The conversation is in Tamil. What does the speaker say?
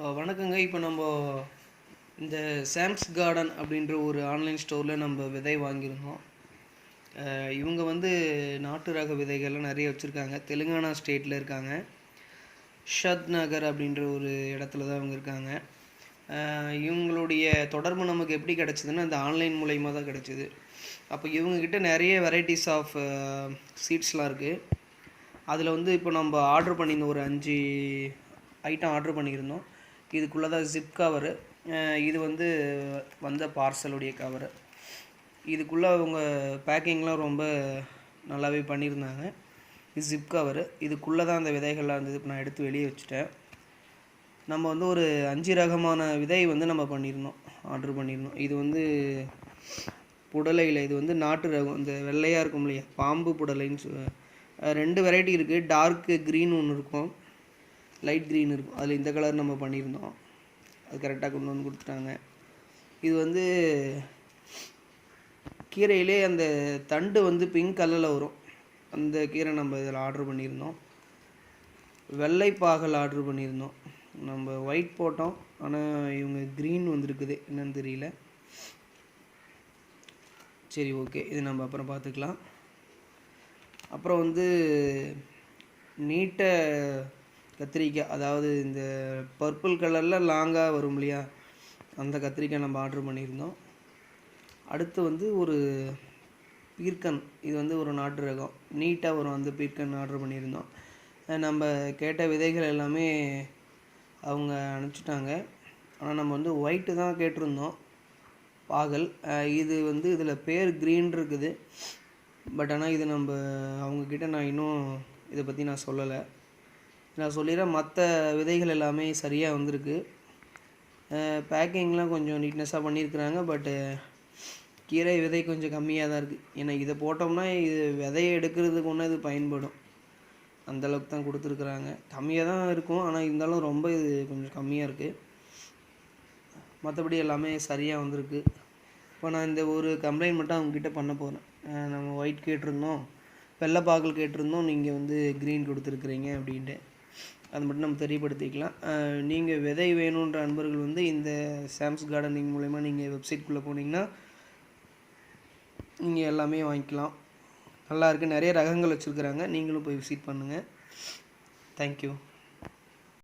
வணக்கங்க. இப்போ நம்ம இந்த சாம்ஸ் கார்டன் அப்படின்ற ஒரு ஆன்லைன் ஸ்டோரில் நம்ம விதை வாங்கியிருந்தோம். இவங்க வந்து நாட்டு ரக விதைகள்லாம் நிறைய வச்சுருக்காங்க. தெலுங்கானா ஸ்டேட்டில் இருக்காங்க. ஷத் நகர் அப்படின்ற ஒரு இடத்துல தான் அவங்க இருக்காங்க. இவங்களுடைய தொடர்பு நமக்கு எப்படி கிடச்சிதுன்னா இந்த ஆன்லைன் மூலயமா தான் கிடச்சிது. அப்போ இவங்கக்கிட்ட நிறைய வெரைட்டிஸ் ஆஃப் சீட்ஸ்லாம் இருக்குது. அதில் வந்து இப்போ நம்ம ஆர்டர் பண்ணியிருந்தோம், ஒரு 5 ஐட்டம் ஆர்டர் பண்ணியிருந்தோம். இதுக்குள்ளே தான் ஜிப் கவரு. இது வந்து வந்த பார்சலுடைய கவரு. இதுக்குள்ளே அவங்க பேக்கிங்லாம் ரொம்ப நல்லாவே பண்ணியிருந்தாங்க. இது ஜிப் கவரு. இதுக்குள்ளே தான் அந்த விதைகள்லாம் இருந்தது. இப்போ நான் எடுத்து வெளியே வச்சுட்டேன். நம்ம வந்து ஒரு 5 ரகமான விதை வந்து நம்ம பண்ணியிருந்தோம், ஆர்டர் பண்ணியிருந்தோம். இது வந்து புடலையில், இது வந்து நாட்டு ரகம். இந்த வெள்ளையாக இருக்கும் இல்லையா, பாம்பு புடலைன்னு 2 வெரைட்டி இருக்குது. டார்க்கு க்ரீன் ஒன்று இருக்கும், லைட் க்ரீன் இருக்கும். அதில் இந்த கலர் நம்ம பண்ணியிருந்தோம். அது கரெக்டாக கொண்டு வந்து கொடுத்துட்டாங்க. இது வந்து கீரையிலே அந்த தண்டு வந்து பிங்க் கலரில் வரும். அந்த கீரை நம்ம இதில் ஆர்டர் பண்ணியிருந்தோம். வெள்ளைப்பாகல் ஆர்டர் பண்ணியிருந்தோம். நம்ம ஒயிட் போட்டோம், ஆனால் இவங்க க்ரீன் வந்துருக்குது, என்னன்னு தெரியல. சரி, ஓகே, இது நம்ம அப்புறம் பார்த்துக்கலாம். அப்புறம் வந்து நீட்டை கத்திரிக்காய், அதாவது இந்த பர்பிள் கலரில் லாங்காக வரும் இல்லையா, அந்த கத்திரிக்காய் நம்ம ஆர்டர் பண்ணியிருந்தோம். அடுத்து வந்து ஒரு பீர்க்கன், இது வந்து ஒரு நாட்டு ரகம், நீட்டாக வரும், அந்த பீர்க்கன் ஆர்டர் பண்ணியிருந்தோம். நம்ம கேட்ட விதைகள் எல்லாமே அவங்க அனுப்பிச்சிட்டாங்க. ஆனால் நம்ம வந்து ஒயிட்டு தான் கேட்டிருந்தோம், பாகல். இது வந்து இதில் பேர் க்ரீன் இருக்குது. பட் ஆனால் இது நம்ம அவங்கக்கிட்ட நான் இன்னும் இதை பற்றி நான் சொல்லலை. நான் சொல்லிடுறேன், மற்ற விதைகள் எல்லாமே சரியாக வந்திருக்கு. பேக்கிங்லாம் கொஞ்சம் நீட்னஸாக பண்ணியிருக்கிறாங்க. பட்டு கீரை விதை கொஞ்சம் கம்மியாக தான் இருக்குது. ஏன்னா இதை போட்டோம்னா இது விதையை எடுக்கிறதுக்கு ஒன்று இது பயன்படும், அந்தளவுக்கு தான் கொடுத்துருக்குறாங்க. கம்மியாக தான் இருக்கும், ஆனால் இருந்தாலும் ரொம்ப இது கொஞ்சம் கம்மியாக இருக்குது. மற்றபடி எல்லாமே சரியாக வந்திருக்கு. இப்போ நான் இந்த ஒரு கம்ப்ளைண்ட் மட்டும் அவங்கக்கிட்ட பண்ண போகிறேன். நம்ம ஒயிட் கேட்டிருந்தோம், வெள்ளைப்பாகல் கேட்டிருந்தோம், நீங்கள் வந்து க்ரீன் கொடுத்துருக்குறீங்க அப்படின்ட்டு. அது மட்டும் நம்ம தெரியப்படுத்திக்கலாம். நீங்கள் விதை வேணுன்ற அன்பர்கள் வந்து இந்த சாம்ஸ் கார்டனிங் மூலமா நீங்கள் வெப்சைட்குள்ளே போனீங்கன்னா நீங்கள் எல்லாமே வாங்கிக்கலாம். நல்லாயிருக்கு, நிறைய ரகங்கள் வச்சுருக்குறாங்க. நீங்களும் போய் விசிட் பண்ணுங்கள். தேங்க்யூ.